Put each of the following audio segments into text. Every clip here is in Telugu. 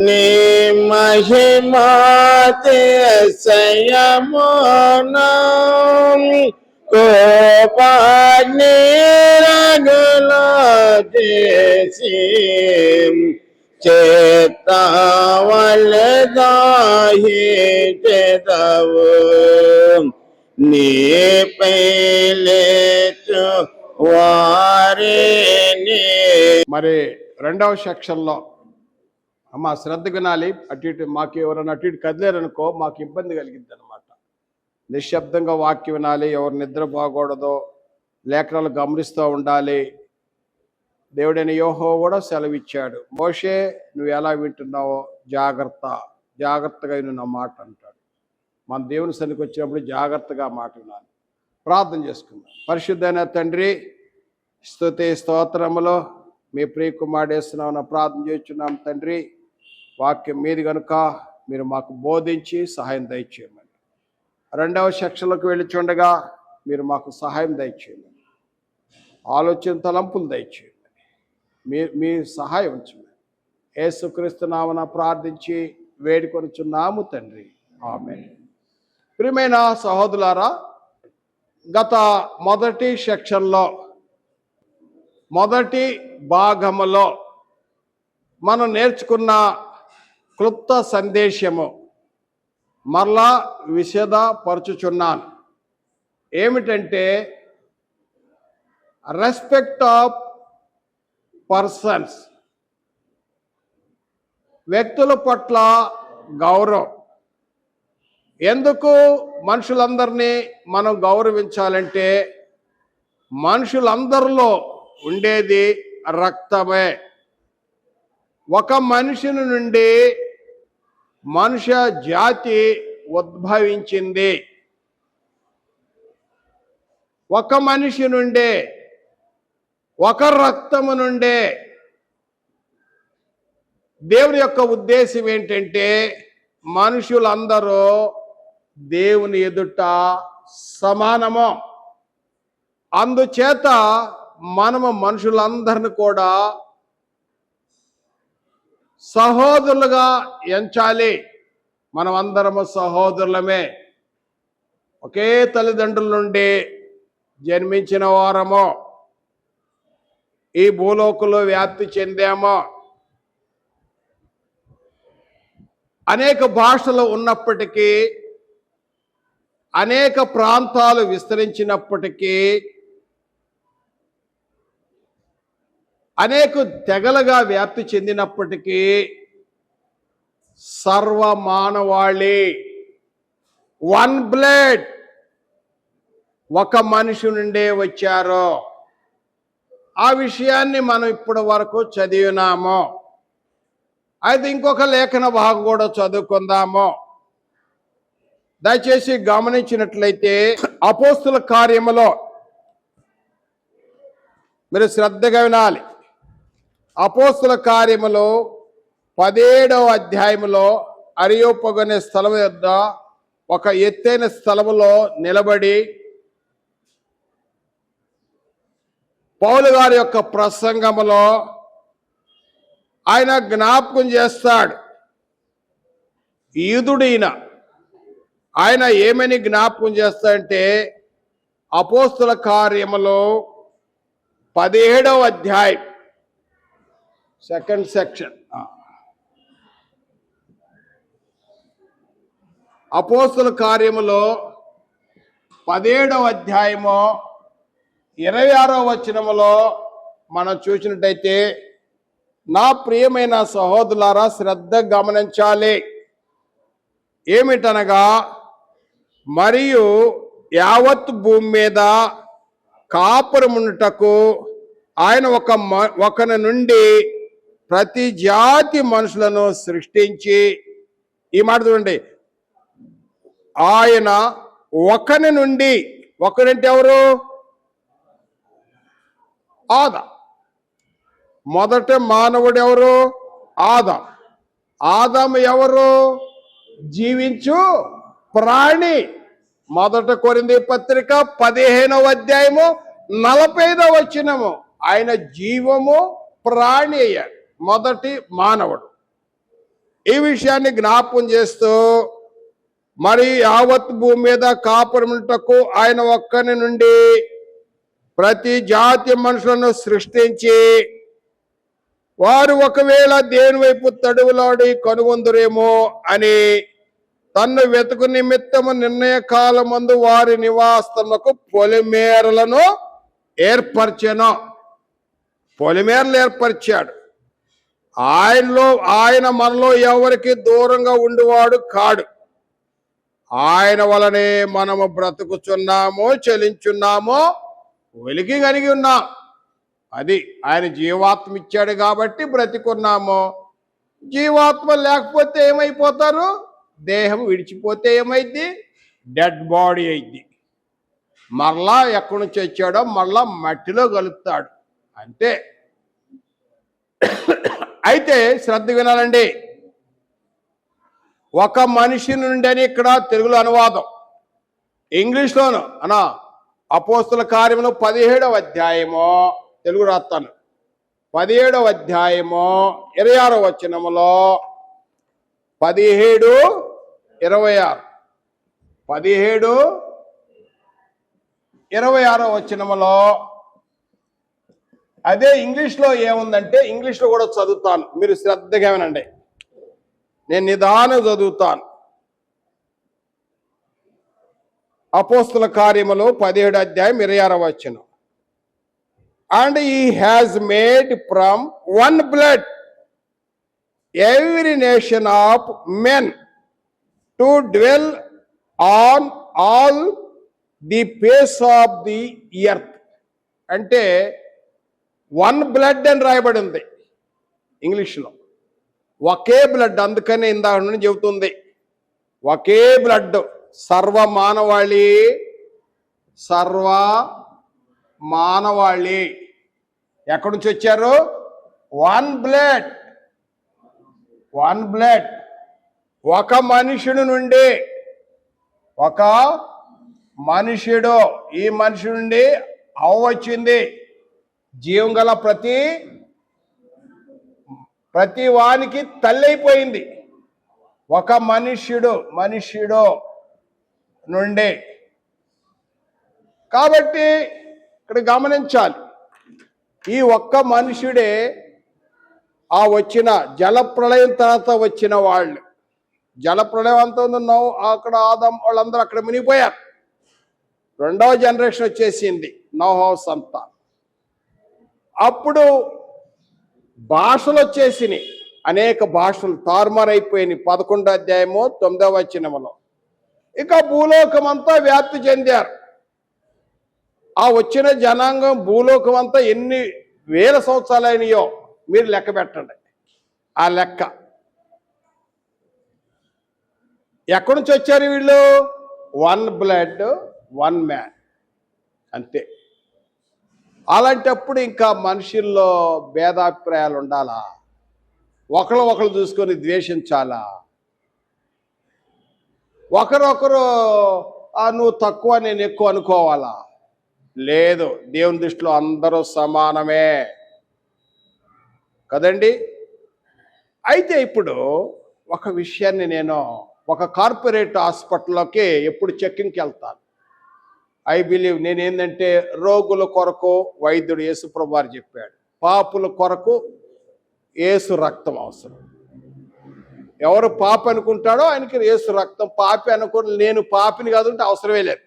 నీ మహిమాతి సంయమనం కోపాగ్ని రగులో చేసి చేతావలదాహి చేతవు నీపై లేచు వారిని. మరి రెండవ సెక్షన్లో అమ్మ శ్రద్ధ వినాలి. అటు ఇటు మాకు ఎవరైనా అటు ఇటు కదిలేరనుకో మాకు ఇబ్బంది కలిగింది అనమాట. నిశ్శబ్దంగా వాక్యం వినాలి. ఎవరు నిద్ర బాగూడదు, లేఖనాలు గమనిస్తూ ఉండాలి. దేవుడైన యెహోవా కూడా సెలవిచ్చాడు, మోషే నువ్వు ఎలా వింటున్నావో జాగ్రత్తగా నా మాట అంటాడు. మన దేవుని సన్నిధికి వచ్చినప్పుడు జాగ్రత్తగా మాట వినాలి. ప్రార్థన చేసుకుందాం. పరిశుద్ధమైన తండ్రి, స్తుతి స్తోత్రములో మీ ప్రియ కుమారుడేస్తున్నామని ప్రార్థన చేస్తున్నాం తండ్రి. వాక్యం మీది కనుక మీరు మాకు బోధించి సహాయం దయచేయమని. రెండవ సెక్షన్లోకి వెళ్ళి చూడగా మీరు మాకు సహాయం దయచేయమని, ఆలోచన తలంపులు దయచేయమని, మీ సహాయం ఉంచమని యేసుక్రీస్తు నామమున ప్రార్థించి వేడుకొనుచున్నాము తండ్రి, ఆమేన్. ప్రియమైన సహోదరులారా, గత మొదటి సెక్షన్లో మొదటి భాగములో మనం నేర్చుకున్న క్లుప్త సందేశము మరలా విశదపరచుచున్నాను. ఏమిటంటే రెస్పెక్ట్ ఆఫ్ పర్సన్స్, వ్యక్తుల పట్ల గౌరవం. ఎందుకు మనుషులందరినీ మనం గౌరవించాలంటే మనుషులందరిలో ఉండేది రక్తమే. ఒక మనిషిని నుండి మనుష్య జాతి ఉద్భవించింది. ఒక మనిషి నుండే, ఒక రక్తము నుండే. దేవుని యొక్క ఉద్దేశం ఏంటంటే మనుషులందరూ దేవుని ఎదుట సమానము. అందుచేత మనము మనుషులందరిని కూడా సహోదరులుగా ఎంచాలి. మనం అందరము సహోదరులమే, ఒకే తల్లిదండ్రుల నుండి జన్మించిన వారము, ఈ భూలోకంలో వ్యాప్తి చెందాము. అనేక భాషలు ఉన్నప్పటికీ, అనేక ప్రాంతాలు విస్తరించినప్పటికీ, అనేక తెగలుగా వ్యాప్తి చెందినప్పటికీ సర్వమానవాళి, వన్ బ్లడ్, ఒక మనిషి నుండే వచ్చారు. ఆ విషయాన్ని మనం ఇప్పటి వరకు చదివినాము. అయితే ఇంకొక లేఖన భాగం కూడా చదువుకుందాము. దయచేసి గమనించినట్లయితే అపోస్తుల కార్యములో మీరు శ్రద్ధగా వినాలి. అపోస్తుల కార్యములో 17వ అధ్యాయములో అరియోపగు అనే స్థలం వద్ద ఒక ఎత్తైన స్థలములో నిలబడి పౌలు గారి యొక్క ప్రసంగములో ఆయన జ్ఞాపకం చేస్తాడు. యూదుడైన ఆయన ఏమని జ్ఞాపకం చేస్తాడంటే అపోస్తుల కార్యములో 17వ అధ్యాయం 2nd సెక్షన్, అపోస్తుల కార్యములో 17వ అధ్యాయము 26వ వచనములో మనం చూసినట్టయితే, నా ప్రియమైన సహోదరులారా శ్రద్ధ గమనించాలి. ఏమిటనగా, మరియు యావత్ భూమి మీద కాపురముండుటకు ఆయన ఒకని నుండి ప్రతి జాతి మనుషులను సృష్టించి, ఈ మాట చూడండి, ఆయన ఒకని నుండి, ఒకరంటే ఎవరు? ఆదాం. మొదట మానవుడు ఎవరు? ఆదాం. ఆదాం ఎవరు? జీవించు ప్రాణి. మొదట కొరింథీ పత్రిక 15వ అధ్యాయము 45వ వచనము, ఆయన జీవము ప్రాణి అయ్యాడు, మొదటి మానవుడు. ఈ విషయాన్ని జ్ఞాపకం చేస్తూ మరి యావత్ భూమి మీద కాపురముటకు ఆయన ఒక్కని నుండి ప్రతి జాతి మనుషులను సృష్టించి వారు ఒకవేళ దేని వైపు తడువులాడి కనుగొందురేమో అని తన్ను వెతుకు నిమిత్తము నిర్ణయ కాలమందు వారి నివాసములకు పొలిమేరలను ఏర్పరచెను. పొలిమేరలు ఏర్పరిచాడు. ఆయన మనలో ఎవరికి దూరంగా ఉండేవాడు కాడు. ఆయన వలనే మనము బ్రతుకుచున్నాము, చలించున్నాము, వెలికి కలిగి ఉన్నాం. అది ఆయన జీవాత్మ ఇచ్చాడు కాబట్టి బ్రతికున్నాము. జీవాత్మ లేకపోతే ఏమైపోతారు? దేహం విడిచిపోతే ఏమైంది? డెడ్ బాడీ అయింది. మరలా ఎక్కడి నుంచి వచ్చాడో మరలా మట్టిలో కలుపుతాడు అంతే. అయితే శ్రద్ధ వినాలండి. ఒక మనిషి నుండి అని ఇక్కడ తెలుగులో అనువాదం, ఇంగ్లీష్లోను అనా అపోస్తుల కార్యములు 17వ అధ్యాయము, తెలుగు రాస్తాను, 17వ అధ్యాయము 26వ వచనములో 17:26 17:26వ వచనములో అదే ఇంగ్లీష్లో ఏముందంటే, ఇంగ్లీష్లో కూడా చదువుతాను, మీరు శ్రద్ధగా వినండి. నేను నిదానం చదువుతాను. అపోస్తుల కార్యములు 17వ అధ్యాయం 26వ వచనం. And he has made from one blood every nation of men to dwell on all the face of the earth. అంటే వన్ బ్లడ్ అని రాయబడి ఉంది ఇంగ్లీష్లో. ఒకే బ్లడ్, అందుకనే ఇందాక నుండి చెబుతుంది ఒకే బ్లడ్. సర్వ మానవాళి ఎక్కడి నుంచి వచ్చారు? One blood. ఒక మనుషుడు నుండి, ఒక మనుషుడు, ఈ మనిషి నుండి అవ్వ వచ్చింది. జీవం గల ప్రతి వానికి తల్లి అయిపోయింది. ఒక మనుష్యుడు నుండి. కాబట్టి ఇక్కడ గమనించాలి, ఈ ఒక్క మనుషుడే ఆ వచ్చిన జలప్రళయం తర్వాత వచ్చిన వాళ్ళు. జలప్రళయం అంతా ఉన్నావు అక్కడ, ఆదం వాళ్ళందరూ అక్కడ మునిగిపోయారు. రెండవ జనరేషన్ వచ్చేసింది, నోహౌస్ అంతా. అప్పుడు భాషలు వచ్చేసినాయి, అనేక భాషలు తారుమారైపోయినాయి. 11వ అధ్యాయము 9వ వచనములో. ఇక భూలోకం అంతా వ్యాప్తి చెందారు. ఆ వచ్చిన జనాంగం భూలోకం అంతా ఎన్ని వేల సంవత్సరాలైనయో మీరు లెక్క పెట్టండి. ఆ లెక్క ఎక్కడి నుంచి వచ్చారు వీళ్ళు? వన్ బ్లడ్, వన్ మ్యాన్, అంతే. అలాంటప్పుడు ఇంకా మనుషుల్లో భేదాభిప్రాయాలు ఉండాలా? ఒకరు చూసుకొని ద్వేషించాలా? ఒకరొకరు నువ్వు తక్కువ నేను ఎక్కువ అనుకోవాలా? లేదు, దేవుని దృష్టిలో అందరూ సమానమే కదండి. అయితే ఇప్పుడు ఒక విషయాన్ని, నేను ఒక కార్పొరేట్ హాస్పిటల్లోకి ఎప్పుడు చెక్కింగ్కి వెళ్తాను. ఐ బిలీవ్ నేనేందంటే, రోగుల కొరకు వైద్యుడు యేసుప్రభు వారు చెప్పాడు, పాపుల కొరకు యేసు రక్తం అవసరం. ఎవరు పాప అనుకుంటాడో ఆయనకి యేసు రక్తం. పాపి అనుకుని నేను పాపిని కాదంటే అవసరమే లేదు.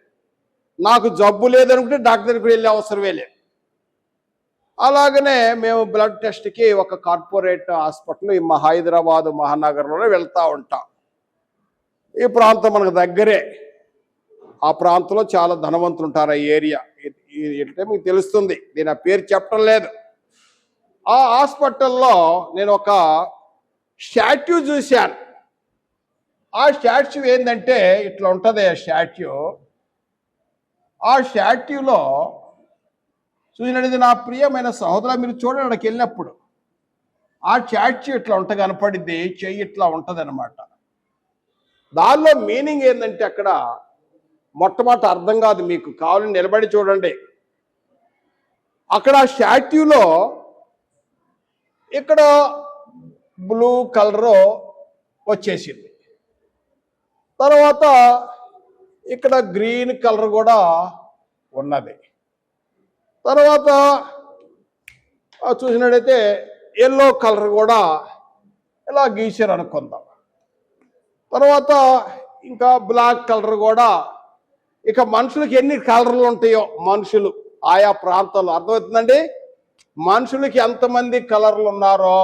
నాకు జబ్బు లేదనుకుంటే డాక్టర్ దగ్గరికి వెళ్ళే అవసరమే లేదు. అలాగనే మేము బ్లడ్ టెస్ట్కి ఒక కార్పొరేట్ హాస్పిటల్ ఈ హైదరాబాదు మహానగరంలో వెళ్తూ ఉంటాం. ఈ ప్రాంతం మనకు దగ్గరే. ఆ ప్రాంతంలో చాలా ధనవంతులు ఉంటారు. ఆ ఏరియా అంటే మీకు తెలుస్తుంది, నేను ఆ పేరు చెప్పడం లేదు. ఆ హాస్పిటల్లో నేను ఒక స్టాట్యూ చూశాను. ఆ స్టాట్యూ ఏంటంటే ఇట్లా ఉంటుంది. ఆ స్టాట్యూలో చూసినది నా ప్రియమైన సహోదరు, మీరు చూడండి, అక్కడికి వెళ్ళినప్పుడు ఆ స్టాట్యూ ఇట్లా ఉంట కనపడింది, చెయ్యి ఇట్లా ఉంటుంది అనమాట. దానిలో మీనింగ్ ఏంటంటే, అక్కడ మొట్టమొదటి అర్థం కాదు, మీకు కావాలని నిలబడి చూడండి. అక్కడ స్టాట్యూలో ఇక్కడ బ్లూ కలరు వచ్చేసింది. తర్వాత ఇక్కడ గ్రీన్ కలర్ కూడా ఉన్నది. తర్వాత చూసినట్టయితే ఎల్లో కలర్ కూడా ఇలా గీసారు అనుకుందాం. తర్వాత ఇంకా బ్లాక్ కలర్ కూడా. ఇక మనుషులకి ఎన్ని కలర్లు ఉంటాయో మనుషులు ఆయా ప్రాంతాల్లో అర్థమవుతుందండి. మనుషులకి ఎంతమంది కలర్లు ఉన్నారో,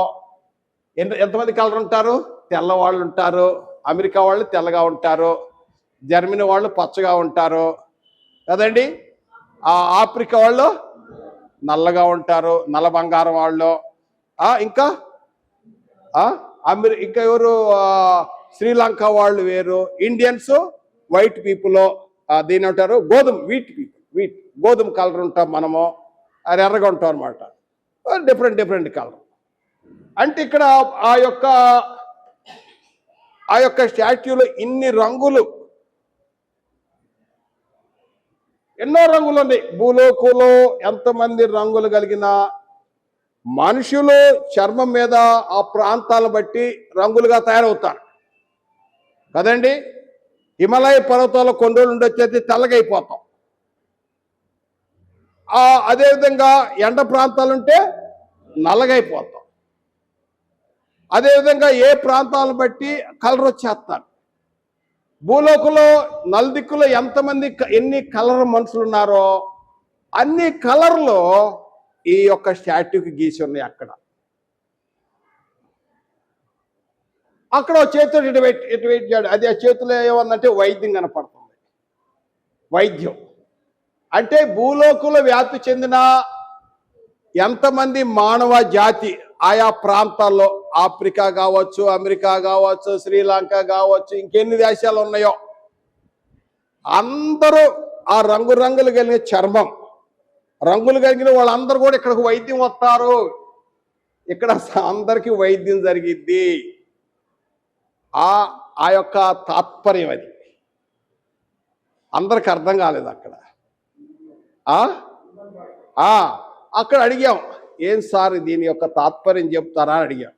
ఎంతమంది కలర్ ఉంటారు? తెల్లవాళ్ళు ఉంటారు, అమెరికా వాళ్ళు తెల్లగా ఉంటారు, జర్మనీ వాళ్ళు పచ్చగా ఉంటారు కదండి, ఆఫ్రికా వాళ్ళు నల్లగా ఉంటారు, నల్ల బంగారం వాళ్ళు, ఇంకా ఇంకా ఎవరు శ్రీలంక వాళ్ళు వేరు, ఇండియన్స్ వైట్ పీపుల్, దీని అంటారు వీట్ పీపుల్, గోధుమ కలర్ ఉంటాం మనము, అది ఎర్రగా ఉంటాం అనమాట. Different colour. అంటే ఇక్కడ ఆ యొక్క స్టాట్యూలో ఇన్ని రంగులు, ఎన్నో రంగులు ఉన్నాయి. భూలోకంలో ఎంతమంది రంగులు కలిగిన మనుషులు చర్మం మీద ఆ ప్రాంతాలను బట్టి రంగులుగా తయారవుతారు కదండి. హిమాలయ పర్వతాల్లో కొన్ని రోజులు ఉండొచ్చేది తెల్లగైపోతాం. అదేవిధంగా ఎండ ప్రాంతాలుంటే నల్లగైపోతాం. అదేవిధంగా ఏ ప్రాంతాలను బట్టి కలర్ వచ్చేస్తారు. భూలోకంలో నలుదిక్కులో ఎన్ని కలర్ మనుషులు ఉన్నారో అన్ని కలర్లు ఈ యొక్క స్టాట్యూకి గీసి ఉన్నాయి. అక్కడ చేతులు ఇటు వెయిట్ చేయడం, అది ఆ చేతులు ఏమన్నంటే వైద్యం కనపడుతుంది. వైద్యం అంటే భూలోకంలో వ్యాప్తి చెందిన ఎంతమంది మానవ జాతి ఆయా ప్రాంతాల్లో, ఆఫ్రికా కావచ్చు, అమెరికా కావచ్చు, శ్రీలంక కావచ్చు, ఇంకెన్ని దేశాలు ఉన్నాయో అందరూ ఆ రంగులు కలిగిన చర్మం, రంగులు కలిగిన వాళ్ళందరూ కూడా ఇక్కడికి వైద్యం వస్తారు. ఇక్కడ అందరికీ వైద్యం జరిగిద్ది. ఆ యొక్క తాత్పర్యం అది అందరికి అర్థం కాలేదు. అక్కడ అడిగాం, ఏం సార్ దీని యొక్క తాత్పర్యం చెప్తారా అని అడిగాం.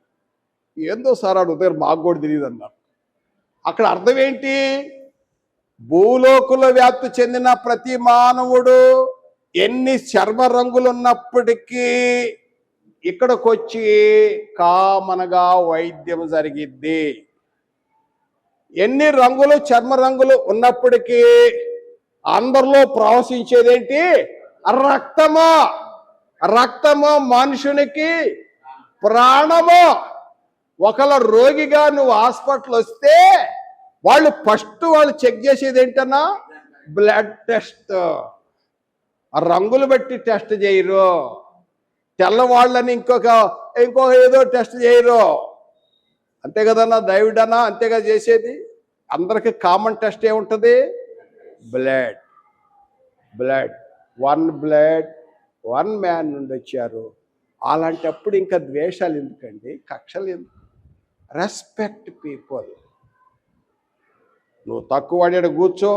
ఏందో సార్ అడుగుతారు, మాకు కూడా తెలియదు అన్నారు. అక్కడ అర్థం ఏంటి? భూలోకంలో వ్యాప్తి చెందిన ప్రతి మానవుడు ఎన్ని చర్మ రంగులు ఉన్నప్పటికీ ఇక్కడికి వచ్చి కామనగా వైద్యం జరిగిద్ది. ఎన్ని రంగులు చర్మ రంగులు ఉన్నప్పటికీ అందరిలో ప్రవశించేదేంటి? రక్తము మనుషునికి ప్రాణము. ఒకళ్ళ రోగిగా నువ్వు హాస్పిటల్ వస్తే వాళ్ళు ఫస్ట్ చెక్ చేసేది ఏంటన్నా? Blood test. రంగులు బట్టి టెస్ట్ చేయరు. తెల్లవాళ్ళని ఇంకొక ఏదో టెస్ట్ చేయరు. అంతే కదన్నా దైవుడన్నా, అంతేగా చేసేది. అందరికి కామన్ టెస్ట్ ఏముంటుంది? బ్లడ్. వన్ మ్యాన్ నుండి వచ్చారు. అలాంటప్పుడు ఇంకా ద్వేషాలు ఎందుకండి, కక్షలు ఎందుకు? Respect people. నువ్వు తక్కువ వాడాడు కూర్చో,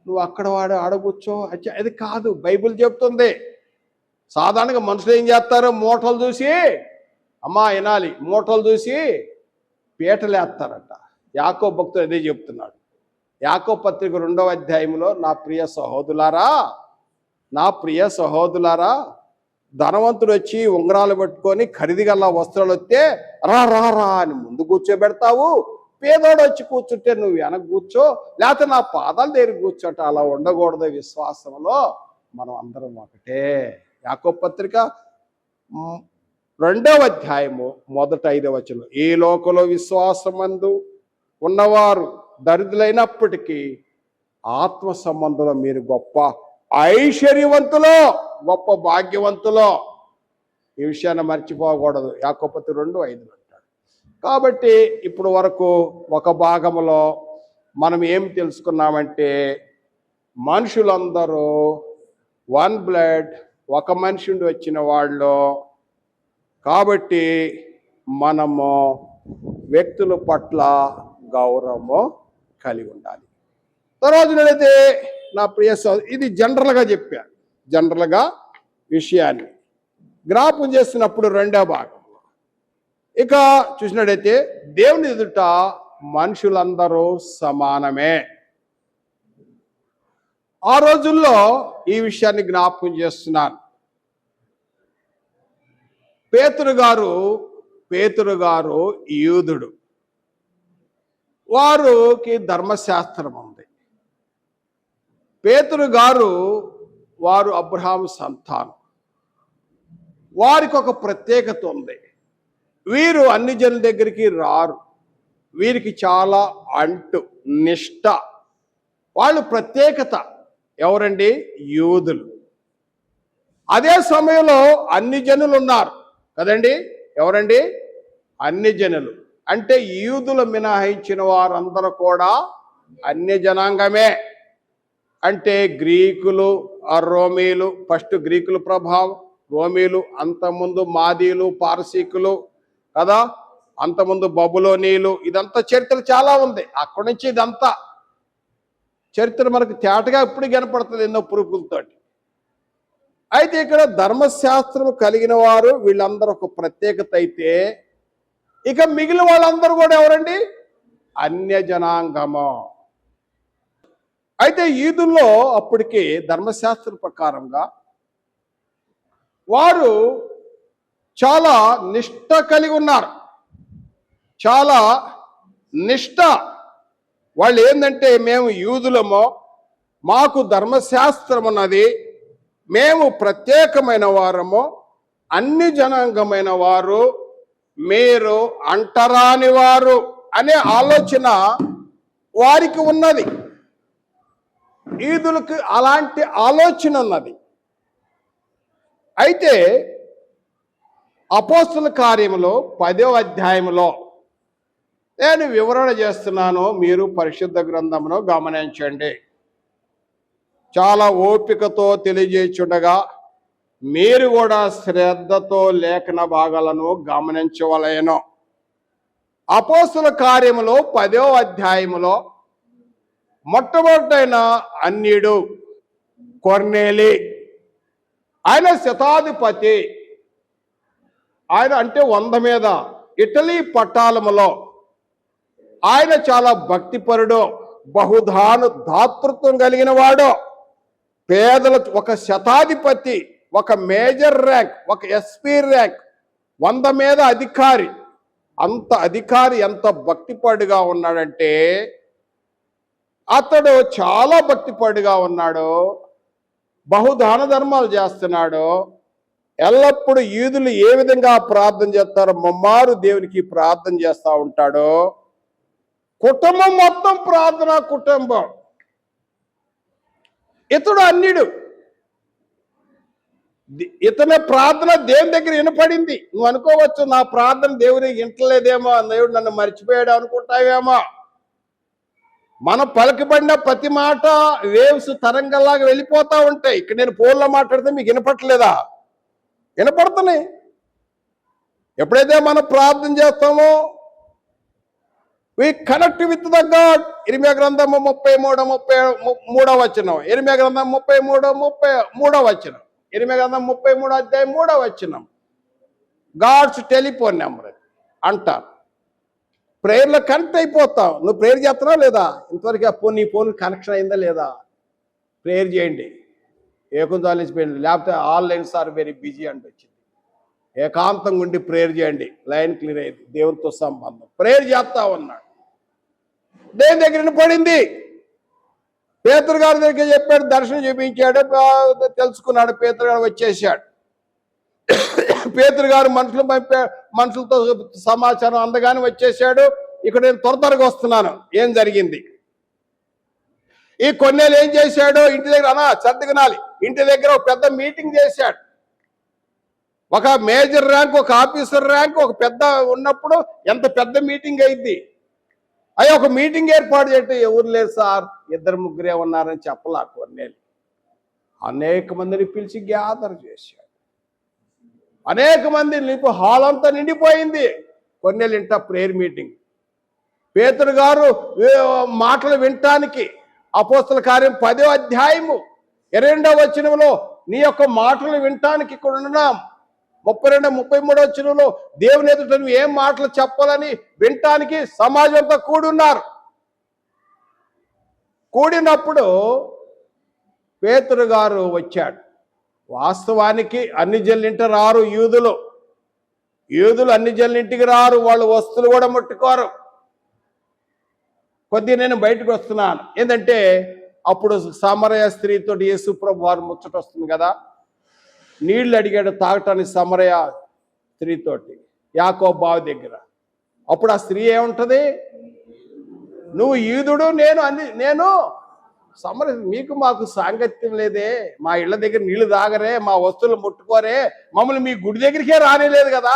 నువ్వు అక్కడ వాడు ఆడ కూర్చో, అది కాదు బైబిల్ చెప్తుంది. సాధారణంగా మనుషులు ఏం చేస్తారు? మూటలు చూసి, అమ్మా వినాలి, మూటలు చూసి పీటలేస్తారట. యాకోబు భక్తుడు అదే చెప్తున్నాడు. యాకోబు పత్రిక 2వ అధ్యాయంలో, నా ప్రియ సహోదరులారా, ధనవంతుడు వచ్చి ఉంగరాలు పట్టుకొని ఖరీదుగల వస్త్రాలు వస్తే రా అని ముందు కూర్చోబెడతావు, పేదోడు వచ్చి కూర్చుంటే నువ్వు వెనక కూర్చో, లేకపోతే నా పాదాల దగ్గర కూర్చోట. అలా ఉండకూడదు. విశ్వాసంలో మనం అందరం ఒకటే. యాకోబు పత్రిక 2వ అధ్యాయము 5వ వచనం, ఈ లోకంలో విశ్వాసమందు ఉన్నవారు దరిద్రులైనప్పటికీ ఆత్మ సంబంధంలో మీరు గొప్ప ఐశ్వర్యవంతులో, గొప్ప భాగ్యవంతులో. ఈ విషయాన్ని మర్చిపోకూడదు. యాకోబు పత్రిక 2:5 అంటాడు. కాబట్టి ఇప్పుడు వరకు ఒక భాగంలో మనం ఏం తెలుసుకున్నామంటే, మనుషులందరూ వన్ బ్లడ్, ఒక మనిషి నుండి వచ్చిన వాళ్ళు. కాబట్టి మనము వ్యక్తుల పట్ల గౌరవము కలిగి ఉండాలి. తర్వాత నేనైతే నా ప్రియ ఇది జనరల్గా చెప్పాను. జనరల్గా విషయాన్ని జ్ఞాపకం చేస్తున్నప్పుడు 2వ భాగంలో ఇక చూసినట్టయితే, దేవుని ఎదుట మనుషులందరూ సమానమే. ఆ రోజుల్లో ఈ విషయాన్ని జ్ఞాపకం చేస్తున్నాను. పేతురు గారు యూదుడు, వారికి ధర్మశాస్త్రం ఉంది. పేతురు గారు వారు అబ్రహాము సంతానం, వారికి ఒక ప్రత్యేకత ఉంది. వీరు అన్ని జనుల దగ్గరికి రారు, వీరికి చాలా నిష్ఠ, వాళ్ళు ప్రత్యేకత. ఎవరండి? యూదులు. అదే సమయంలో అన్ని జనులు ఉన్నారు కదండి. ఎవరండి? అన్ని జనులు అంటే యూదులు మినహాయించిన వారందరూ కూడా అన్య జనాంగమే. అంటే గ్రీకులు, రోమీలు, ఫస్ట్ గ్రీకుల ప్రభావం, రోమీలు, అంతకుముందు మాదీలు, పారసీకులు కదా, అంతకుముందు బబులోనీలు. ఇదంతా చరిత్ర చాలా ఉంది. అక్కడి నుంచి ఇదంతా చరిత్ర మనకు తేటగా ఇప్పుడు కనపడుతుంది ఎన్నో ప్రూఫ్లతోటి. అయితే ఇక్కడ ధర్మశాస్త్రం కలిగిన వారు వీళ్ళందరూ ఒక ప్రత్యేకత అయితే, ఇక మిగిలిన వాళ్ళందరూ కూడా ఎవరండి? అన్య జనాంగము. అయితే యూదుల్లో అప్పటికి ధర్మశాస్త్ర ప్రకారంగా వారు చాలా నిష్ఠ కలిగి ఉన్నారు. చాలా నిష్ఠ. వాళ్ళు ఏంటంటే, మేము యూదులమో, మాకు ధర్మశాస్త్రం ఉన్నది, మేము ప్రత్యేకమైన వారము, అన్ని జనాంగమైన వారు, మీరు అంటరాని వారు అనే ఆలోచన వారికి ఉన్నది. యూదులకు అలాంటి ఆలోచన ఉన్నది. అయితే అపోస్తుల కార్యములో 10వ అధ్యాయంలో నేను వివరణ చేస్తున్నాను, మీరు పరిశుద్ధ గ్రంథమును గమనించండి. చాలా ఓపికతో తెలియజేయుచుండగా మీరు కూడా శ్రద్ధతో లేఖన భాగాలను గమనించవలెను. అపోస్తుల కార్యములో 10వ అధ్యాయములో మొట్టమొదటైన అన్యుడు కొర్నేలి, ఆయన శతాధిపతి. ఆయన అంటే 100 మీద ఇటలీ పట్టాలములో ఆయన చాలా భక్తిపరుడు, దాతృత్వం కలిగిన వాడు, పేదల ఒక శతాధిపతి, ఒక మేజర్ ర్యాంక్, ఒక ఎస్పీ ర్యాంక్, 100 మీద అధికారి. అంత అధికారి ఎంత భక్తిపరుడుగా ఉన్నాడంటే, అతడు చాలా భక్తిపరుడుగా ఉన్నాడు, బహుదాన ధర్మాలు చేస్తున్నాడు. ఎల్లప్పుడూ యూదులు ఏ విధంగా ప్రార్థన చేస్తారో ముమ్మారు దేవునికి ప్రార్థన చేస్తూ ఉంటాడు. కుటుంబం మొత్తం ప్రార్థన కుటుంబం. ఇతడు అన్యుడు. ఇతని ప్రార్థన దేవుని దగ్గర వినపడింది. నువ్వు అనుకోవచ్చు, నా ప్రార్థన దేవుని వింటలేదేమో, దేవుడు నన్ను మర్చిపోయాడు అనుకుంటావేమో. మనం పలకబడిన ప్రతి మాట వేవ్స్ తరంగంలాగా వెళ్ళిపోతా ఉంటాయి. ఇక్కడ నేను ఫోన్లో మాట్లాడితే మీకు వినపట్లేదా? వినపడుతున్నాయి. ఎప్పుడైతే మనం ప్రార్థన చేస్తామో we connect with the God. ఇర్మియా గ్రంథము 33వ వచనం, ఇర్మియా గ్రంథం 33వ వచనం, ఇర్మియా గ్రంథం 33వ అధ్యాయం 3వ వచనం. గాడ్స్ టెలిఫోన్ నెంబర్ అంటారు. ప్రేయర్లో కనెక్ట్ అయిపోతావు. నువ్వు ప్రేయర్ చేస్తున్నావు లేదా? ఇంతవరకు నీ ఫోన్ కనెక్షన్ అయిందా లేదా? ప్రేయర్ చేయండి. ఏకుందాలించిపోయింది, లేకపోతే ఆన్లైన్స్ ఆర్ వెరీ బిజీ అంటే వచ్చింది. ఏకాంతంగా ఉండి ప్రేయర్ చేయండి, లైన్ క్లియర్ అయింది. దేవునితో సంబంధం ప్రేయర్ చేస్తా ఉన్నాడు. దేవుని దగ్గర పడింది. పేతురు గారి దగ్గర చెప్పాడు, దర్శనం చూపించాడు, తెలుసుకున్నాడు. పేతురు గారు వచ్చేసాడు. పేతురు గారు మనుషులతో సమాచారం అందగానే వచ్చేసాడు. ఇక్కడ నేను త్వరగా వస్తున్నాను. ఏం జరిగింది? ఈ కొన్నేళ్ళు ఏం చేశాడు? ఇంటి దగ్గర సర్దిగనాలి, ఇంటి దగ్గర ఒక పెద్ద మీటింగ్ చేశాడు. ఒక మేజర్ ర్యాంక్, ఒక ఆఫీసర్ ర్యాంక్, ఒక పెద్ద ఉన్నప్పుడు ఎంత పెద్ద మీటింగ్ అయింది. అయ్యా ఒక మీటింగ్ ఏర్పాటు చేయటం ఎవరు లేదు సార్, 2-3 ఉన్నారని చెప్పలా. కొన్నేళ్ళు అనేక మందిని పిలిచి గ్యాదర్ చేశాడు. అనేక మంది హాల్ అంతా నిండిపోయింది. కొన్నేళ్ళు ఇంట ప్రేయర్ మీటింగ్. పేతురు గారు మాటలు వినటానికి అపోస్తల కార్యం 10వ అధ్యాయము 22వ వచనంలో నీ యొక్క మాటలు వినటానికి ఇక్కడ ఉన్నాం, 32, 33 వచనంలో దేవుని ఎదుట నువ్వు ఏం మాటలు చెప్పాలని వినటానికి సమాజంతో కూడున్నారు. కూడినప్పుడు పేతురు గారు వచ్చాడు. వాస్తవానికి అన్ని జల్లింట రారు యూదులు అన్ని జల్లింటికి రారు, వాళ్ళు వస్తువులు కూడా ముట్టుకోరు. కొద్దిగా నేను బయటకు వస్తున్నాను. ఏంటంటే అప్పుడు సమరయ స్త్రీతో యేసు ప్రభు వారు ముచ్చట వస్తుంది కదా. నీళ్లు అడిగాడు తాగటానికి సమరయ స్త్రీతోటి యాకోబు బావి దగ్గర. అప్పుడు ఆ స్త్రీ ఏముంటది, నువ్వు యూదుడు, నేను సమర, మీకు మాకు సాంగత్యం లేదే, మా ఇళ్ల దగ్గర నీళ్లు తాగరే, మా వస్తువులు ముట్టుకోరే, మమ్మల్ని మీ గుడి దగ్గరికే రానిలేదు కదా,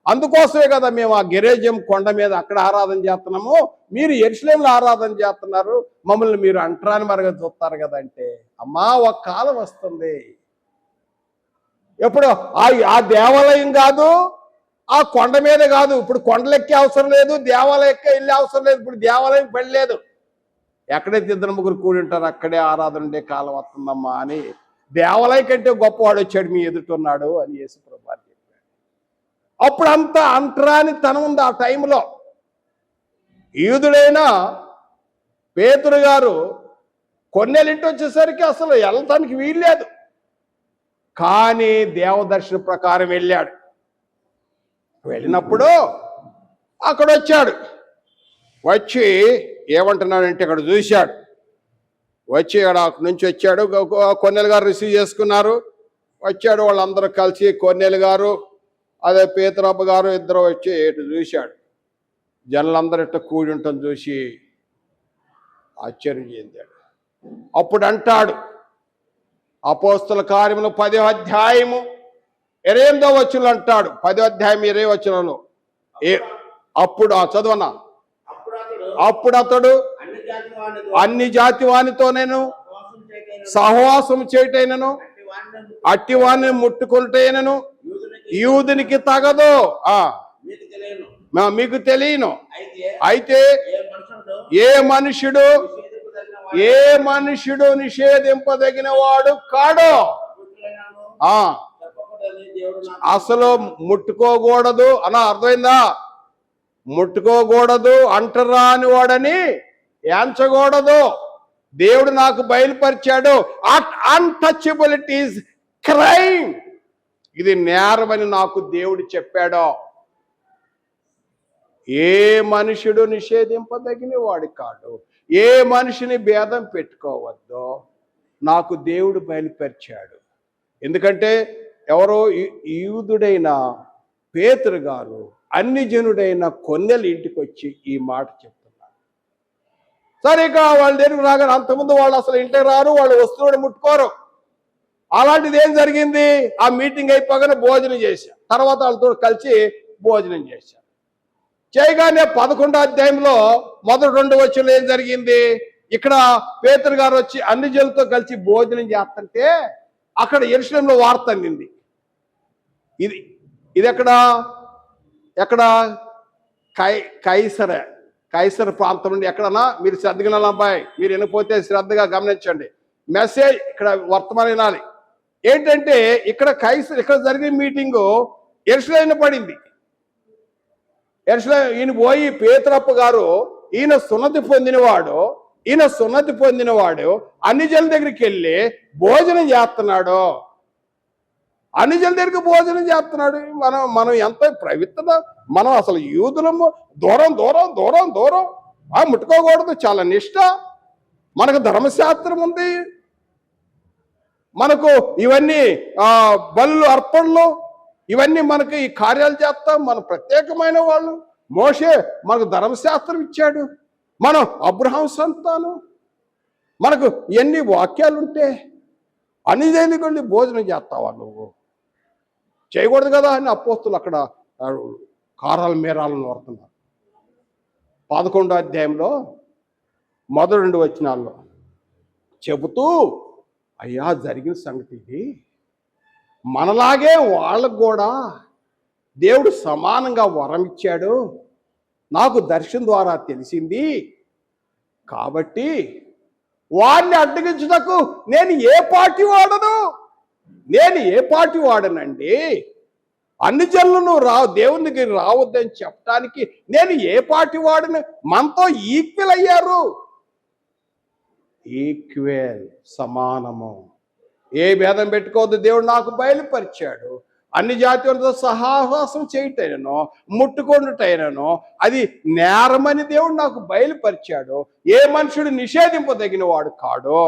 అందుకోసమే కదా మేము ఆ గెరేజం కొండ మీద అక్కడ ఆరాధన చేస్తున్నాము, మీరు యెరూషలేములో ఆరాధన చేస్తున్నారు, మమ్మల్ని మీరు అంటరాని మరగా చూస్తారు కదా. అంటే అమ్మా, ఒక కాలం వస్తుంది, ఎప్పుడు ఆ దేవాలయం కాదు, ఆ కొండ మీద కాదు, ఇప్పుడు కొండలెక్కే అవసరం లేదు, దేవాలయಕ್ಕೆ వెళ్ళే అవసరం లేదు, ఇప్పుడు దేవాలయం వెళ్ళలేదు, ఎక్కడైతే 2-3 కూడి ఉంటారు అక్కడే ఆరాధన ఉండే కాలం వస్తుందమ్మా అని, దేవాలయం కంటే గొప్పవాడు వచ్చాడు మీ ఎదుటున్నాడు అని యేసు ప్రభువు చెప్పాడు. అప్పుడు అంత అంటరాని తనం ఉంది ఆ టైంలో. యూదుడైన పేతురు గారు కొన్నేళ్ళింటి వచ్చేసరికి అసలు వెళ్ళటానికి వీల్లేదు, కానీ దేవదర్శన ప్రకారం వెళ్ళాడు. వెళ్ళినప్పుడు అక్కడ వచ్చాడు, వచ్చి ఏమంటున్నాడంటే ఇక్కడ చూశాడు, వచ్చి ఇక్కడ నుంచి వచ్చాడు. కొన్నేలు గారు రిసీవ్ చేసుకున్నారు, వచ్చాడు. వాళ్ళందరూ కలిసి కొన్నేలు గారు అదే పేతురప్ప గారు ఇద్దరు వచ్చి ఇటు చూశాడు. జనులందరూ ఇట్ట కూడి ఉంటాం చూసి ఆశ్చర్యం చెందాడు. అప్పుడు అంటాడు, అపోస్తల కార్యములు 10వ అధ్యాయము 28వ వచనం అంటాడు, 10వ అధ్యాయం 20వ వచనంలో అప్పుడు చదవనా, అప్పుడు అతడు అన్ని జాతి వానితో నేను సహవాసం చేయటైనను అట్టి వాణ్ణి ముట్టుకుంటేనను యూదునికి తగదు, మీకు తెలియను. అయితే ఏ మనుషుడు నిషేధింపదగిన వాడు కాడు. అసలు ముట్టుకోకూడదు అన్న అర్థమైందా, ముట్టుకోకూడదు, అంటరాని వాడని ఎంచకూడదు. దేవుడు నాకు బయలుపరిచాడు, అన్టచబిలిటీ ఈజ్ క్రైమ్, ఇది నేరమని నాకు దేవుడు చెప్పాడు. ఏ మనుషుడు నిషేధింపదగిన వాడు కాడు, ఏ మనిషిని భేదం పెట్టుకోవద్దు, నాకు దేవుడు బయలుపరిచాడు. ఎందుకంటే ఎవరో యూదుడైన పేతురు గారు అన్ని జనుడైన కొన్నేళ్ళ ఇంటికి వచ్చి ఈ మాట చెప్తున్నారు. సరే, ఇక వాళ్ళ దగ్గరికి రాగానే అంతకుముందు వాళ్ళు అసలు ఇంటికి రారు, వాళ్ళు వస్తువుని ముట్టుకోరు. అలాంటిది ఏం జరిగింది, ఆ మీటింగ్ అయిపోగానే భోజనం చేశారు. తర్వాత వాళ్ళతో కలిసి భోజనం చేశారు. చేయగానే 11వ అధ్యాయంలో మొదటి 2 వచనాలు ఏం జరిగింది, ఇక్కడ పేతురు గారు వచ్చి అన్ని జనులతో కలిసి భోజనం చేస్తుంటే అక్కడ యెరూషలేములో వార్త అందింది. ఇది ఎక్కడ కైసర ప్రాంతం నుండి ఎక్కడన్నా మీరు శ్రద్ధగా అబ్బాయి, మీరు వినకపోతే శ్రద్ధగా గమనించండి. మెసేజ్ ఇక్కడ వర్తమానం వినాలి. ఏంటంటే ఇక్కడ జరిగిన మీటింగు యెరూషలేములో పడింది. ఈయన పోయి పేతురప్ప గారు ఈయన సున్నతి పొందినవాడు అన్ని జనుల దగ్గరికి వెళ్ళి భోజనం చేస్తున్నాడు. అన్ని జనుల దగ్గరికి భోజనం చేస్తున్నాడు. మనం ఎంత ప్రవిత్తత, మనం అసలు యూదులము దూరం ముట్టుకోకూడదు, చాలా నిష్ట, మనకు ధర్మశాస్త్రం ఉంది, మనకు ఇవన్నీ బలులు అర్పణలు ఇవన్నీ మనకి ఈ కార్యాలు చేస్తాం, మన ప్రత్యేకమైన వాళ్ళు. మోషే మనకు ధర్మశాస్త్రం ఇచ్చాడు, మనం అబ్రహాం సంతానం, మనకు ఎన్ని వాక్యాలుంటే అన్ని దేనికి వెళ్ళి భోజనం చేస్తావా నువ్వు, చేయకూడదు కదా అని అపోస్తులు అక్కడ కారాలు మేరాలను వాడుతున్నారు. 11వ అధ్యాయంలో మొదటి 2 వచనాల్లో చెబుతూ, అయ్యా జరిగిన సంగతి ఇది, మనలాగే వాళ్ళకు కూడా దేవుడు సమానంగా వరం ఇచ్చాడు, నాకు దర్శనం ద్వారా తెలిసింది, కాబట్టి వాడిని అడ్డగించుటకు నేను ఏ పార్టీ వాడనండి. అన్ని జనులు నువ్వు దేవుని దగ్గర రావద్దని చెప్పడానికి నేను ఏ పార్టీ వాడిని? మనతో ఈక్వల్ అయ్యారు. ఈక్వల్, సమానము. ఏ భేదం పెట్టుకోవద్దు. దేవుడు నాకు బయలుపరిచాడు. అన్ని జాతీయులతో సహవాసం చేయటైనను, ముట్టుకొనుటైనను అది నేరమని దేవుడు నాకు బయలుపరిచాడు. ఏ మనుషుడు నిషేధింపదగిన వాడు కాడు.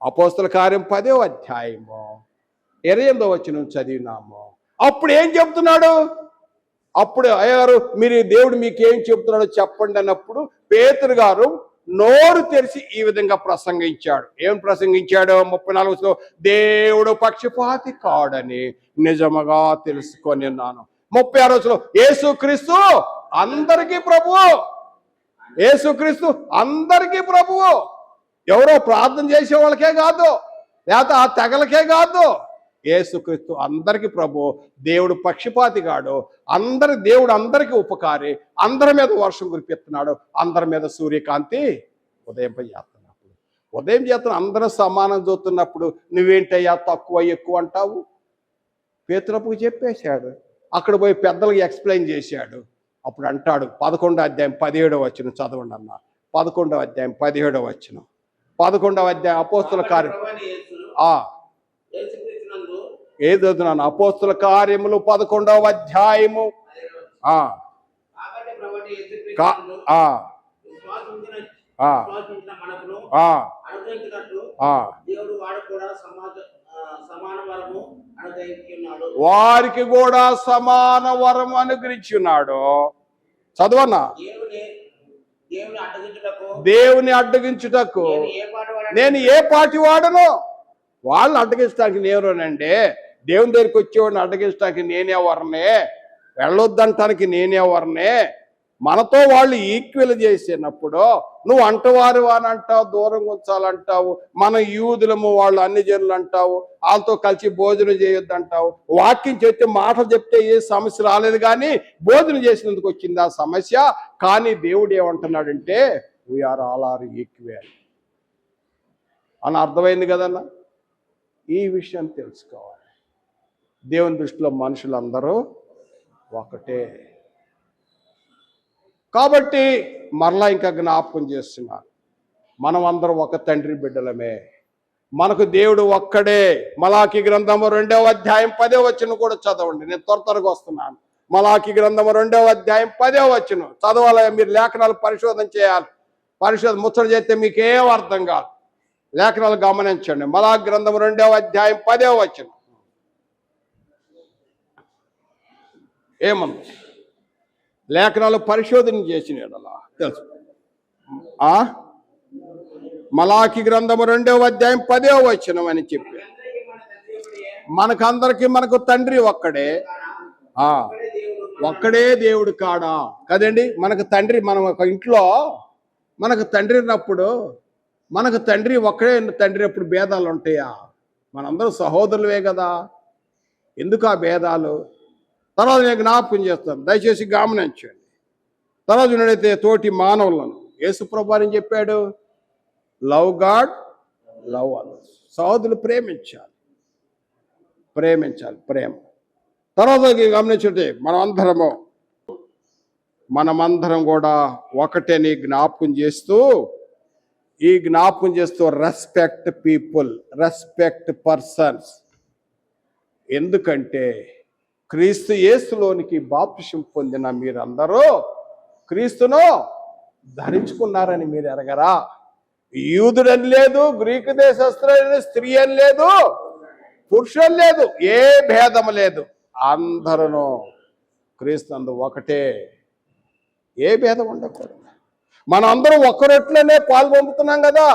అపోస్తల కార్యం 10వ అధ్యాయము 28వ వచనం చదివినాము. అప్పుడు ఏం చెప్తున్నాడు? అప్పుడు అయ్యారు మీరు దేవుడు మీకేం చెప్తున్నాడో చెప్పండి అన్నప్పుడు పేతురు గారు నోరు తెరిచి ఈ విధంగా ప్రసంగించాడు. ఏం ప్రసంగించాడు? 34లో దేవుడు పక్షపాతి కాడని నిజముగా తెలుసుకొని ఉన్నాను. 36లో యేసుక్రీస్తు అందరికీ ప్రభువు. యేసుక్రీస్తు అందరికీ ప్రభువు. ఎవరో ప్రార్థన చేసే వాళ్ళకే కాదు, లేకపోతే ఆ తెగలకే కాదు. యేసుక్రీస్తు అందరికీ ప్రభువు. దేవుడు పక్షపాతి కాడు. దేవుడు అందరికీ ఉపకారి. అందరి మీద వర్షం కురిపిస్తున్నాడు. అందరి మీద సూర్యకాంతి ఉదయం చేస్తున్న అందరూ సమానం చూస్తున్నప్పుడు నువ్వేంటయ్యా తక్కువ ఎక్కువ అంటావు? పేతురుకు చెప్పేశాడు. అక్కడ పోయి పెద్దలకి ఎక్స్ప్లెయిన్ చేశాడు. అప్పుడు అంటాడు 11వ అధ్యాయం 17వ వచనం చదవండి అన్న. 11వ అధ్యాయం 17వ వచనం. 11వ అధ్యాయం అపోస్తల కార్యం ఏది చదువుతున్నాను? అపోస్తల కార్యములు 11వ అధ్యాయము వారికి కూడా సమాన వరం అనుగ్రహించున్నాడు. చదవన్నా. దేవుని అడ్డగించుటకు నేను ఏ పార్టీ వాడను? వాళ్ళని అడ్డగించడానికి నేనేనండి. దేవుని దగ్గరికి వచ్చేవాడిని అడ్డగించడానికి నేనేవరనే? వెళ్ళొద్దంటానికి నేనేవరనే? మనతో వాళ్ళు ఈక్వల్ చేసినప్పుడు నువ్వు అంటవారు అని అంటావు, దూరంగా ఉంచాలంటావు. మన యూదులము, వాళ్ళు అన్ని జనులు అంటావు. వాళ్ళతో కలిసి భోజనం చేయొద్దు అంటావు. వాక్యం చెప్తే మాటలు చెప్తే ఏ సమస్య రాలేదు, కానీ భోజనం చేసినందుకు వచ్చింది ఆ సమస్య. కానీ దేవుడు ఏమంటున్నాడంటే వీఆర్ ఆల్ ఆర్ ఈక్వల్ అని అర్థమైంది కదన్నా. ఈ విషయం తెలుసుకోవాలి. దేవుని దృష్టిలో మనుషులందరూ ఒకటే. కాబట్టి మరలా ఇంకా జ్ఞాపకం చేస్తున్నారు, మనం అందరం ఒక తండ్రి బిడ్డలమే. మనకు దేవుడు ఒక్కడే. మలాకి గ్రంథము 2వ అధ్యాయం 10వ వచనం కూడా చదవండి. నేను త్వరగా వస్తున్నాను. మలాకి గ్రంథము 2వ అధ్యాయం 10వ వచనం చదవాలి. మీరు లేఖనాలు పరిశోధన చేయాలి. ముచ్చట చేస్తే మీకేం అర్థం కాదు. లేఖనాలు గమనించండి. మలాకి గ్రంథము 2వ అధ్యాయం 10వ వచనం ఏమంది? లేఖనాలు పరిశోధన చేసిన తెలుసు. మలాకి గ్రంథము 2వ అధ్యాయం 10వ వచనం అని చెప్పి మనకు తండ్రి ఒక్కడే. ఒక్కడే దేవుడు కాడా కదండి. మనకు తండ్రి, మనం ఒక ఇంట్లో మనకు తండ్రి ఉన్నప్పుడు, మనకు తండ్రి ఒక్కడే తండ్రి అప్పుడు భేదాలు ఉంటాయా? మనందరూ సహోదరులే కదా. ఎందుకు ఆ భేదాలు? తర్వాత నేను జ్ఞాపకం చేస్తాను, దయచేసి గమనించండి. తర్వాత చూడైతే తోటి మానవులను యేసుప్రభు అని చెప్పాడు, లవ్ గాడ్, లవ్ అదర్స్. సహోదరులు ప్రేమించాలి. ప్రేమ. తర్వాత గమనించుంటే మనమందరం కూడా ఒకటేని జ్ఞాపకం చేస్తూ రెస్పెక్ట్ పీపుల్, రెస్పెక్ట్ పర్సన్స్. ఎందుకంటే క్రీస్తు యేసులోనికి బాప్తిసం పొందిన మీరందరూ క్రీస్తును ధరించుకున్నారని మీరు ఎరగరా? యూదుడని లేదు, గ్రీకు దేశస్తుడని, స్త్రీ అని లేదు, పురుషులు లేదు, ఏ భేదం లేదు. అందరూ క్రీస్తు ఒకటే. ఏ భేదం ఉండకూడదు. మనం అందరం ఒక రొట్టెలోనే పాలు పంపుతున్నాం కదా.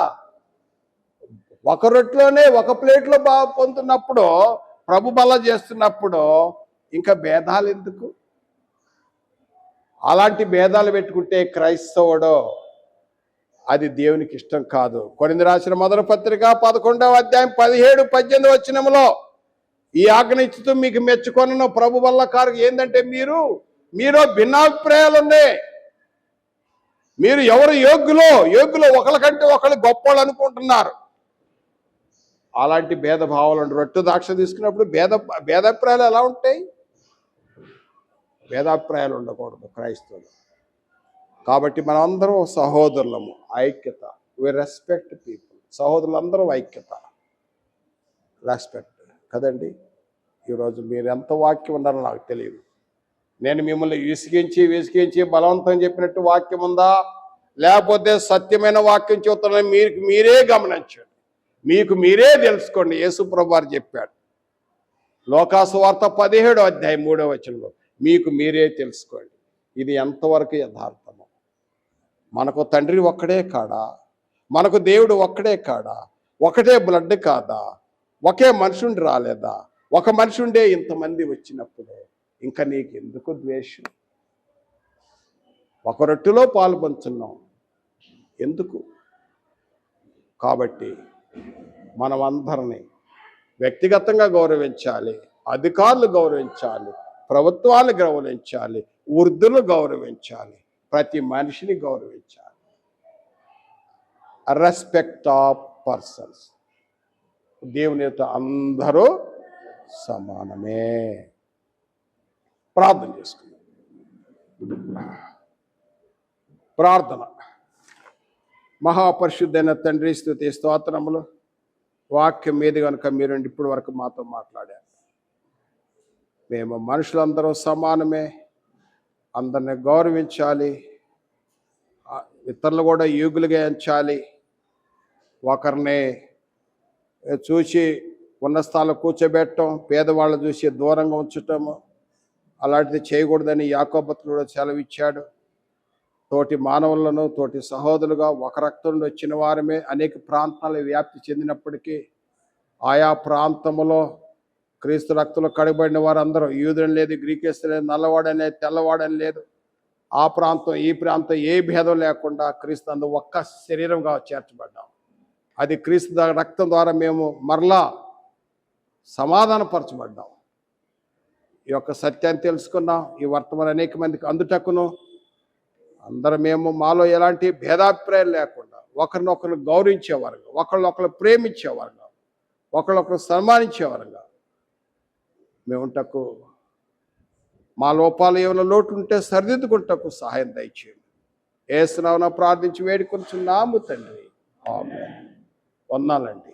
ఒక రొట్టెలోనే ఒక ప్లేట్లో పొందుతున్నప్పుడు, ప్రభు బల చేస్తున్నప్పుడు ఇంకా భేదాలు ఎందుకు? అలాంటి భేదాలు పెట్టుకుంటే క్రైస్తవుడు అది దేవునికి ఇష్టం కాదు. కొరింథీ రాసిన మొదటి పత్రిక 11వ అధ్యాయం 17-18 వచనంలో ఈ ఆజ్ఞ ఇచ్చుతూ మీకు మెచ్చుకొనను ప్రభు వల్ల కారు ఏంటంటే మీరు భిన్నాభిప్రాయాలు ఉన్నాయి. మీరు ఎవరు యోగ్యులో ఒకరికంటే ఒకరు గొప్పవాళ్ళు అనుకుంటున్నారు. అలాంటి భేదభావాలు రొట్టె ద్రాక్ష తీసుకున్నప్పుడు భేదాభిప్రాయాలు ఎలా ఉంటాయి? భేదాభిప్రాయాలు ఉండకూడదు క్రైస్తవులు. కాబట్టి మనమందరం సహోదరులము, ఐక్యత. We respect people. సహోదరులందరూ ఐక్యత, రెస్పెక్ట్ కదండి. ఈరోజు మీరు ఎంత వాక్యం ఉన్నారో నాకు తెలియదు. నేను మిమ్మల్ని విసిగించి బలవంతం చెప్పినట్టు వాక్యం ఉందా, లేకపోతే సత్యమైన వాక్యం చెబుతానని మీరే గమనించండి, మీకు మీరే తెలుసుకోండి. యేసుప్రభువు వారు చెప్పాడు లోకాసువార్త 17వ అధ్యాయం 3వ వచనంలో, మీకు మీరే తెలుసుకోండి ఇది ఎంతవరకు యథార్థమో. మనకు తండ్రి ఒక్కడే కాడా, మనకు దేవుడు ఒక్కడే కాడా, ఒకటే బ్లడ్ కాదా, ఒకే మనుషుండి రాలేదా, ఒక మనుషుండే ఇంతమంది వచ్చినప్పుడు ఇంకా నీకు ఎందుకు ద్వేషం? ఒక రొట్టెలో పాలు పంచున్నాం ఎందుకు? కాబట్టి మనం అందరినీ వ్యక్తిగతంగా గౌరవించాలి, అధికారులు గౌరవించాలి, ప్రభుత్వాలు గౌరవించాలి, వృద్ధులు గౌరవించాలి, ప్రతి మనిషిని గౌరవించాలి. Respect of persons. దేవునితో అందరూ సమానమే. ప్రార్థన చేసుకుందాం. ప్రార్థన. మహాపరిశుద్ధైన తండ్రి, స్తుతి స్తోత్రములు. వాక్యం మీద కనుక మీరు ఇప్పటి వరకు మాతో మాట్లాడారు. మేము మనుషులందరూ సమానమే, అందరిని గౌరవించాలి, ఇతరులు కూడా యోగులుగా ఎంచాలి. ఒకరిని చూసి ఉన్న స్థాయిలో కూర్చోబెట్టడం, పేదవాళ్ళు చూసి దూరంగా ఉంచటము అలాంటిది చేయకూడదని యాకోబుకు కూడా సెలవిచ్చాడు. తోటి మానవులను తోటి సహోదరులుగా ఒక రక్తం నుండి వచ్చిన వారమే అనేక ప్రాంతాలు వ్యాప్తి చెందినప్పటికీ ఆయా ప్రాంతంలో క్రీస్తు రక్తంలో కడగబడిన వారందరూ, యూదుని లేదు, గ్రీకేస్తు లేదు, నల్లవాడని లేదు, తెల్లవాడని లేదు, ఆ ప్రాంతం ఈ ప్రాంతం ఏ భేదం లేకుండా క్రీస్తు అందు ఒక్క శరీరంగా చేర్చబడ్డాం. అది క్రీస్తు రక్తం ద్వారా మేము మరలా సమాధానపరచబడ్డాం. ఈ యొక్క సత్యాన్ని తెలుసుకున్నాం. ఈ వర్తమానం అనేక మందికి అందుటకును అందరం మేము మాలో ఎలాంటి భేదాభిప్రాయాలు లేకుండా ఒకరినొకరు గౌరవించేవారుగా, ఒకళ్ళొకరు ప్రేమించేవారుగా, ఒకళ్ళొకరు సన్మానించేవారుగా మేముంటకు, మా లోపాలు ఏమైనా లోటు ఉంటే సరిదిద్దుకుంటకు సహాయం దయచేయండి. యేసు నామమున ప్రార్థించి వేడుకొనుచున్నాము తండ్రి. ఆమేన్. వందనాలండి.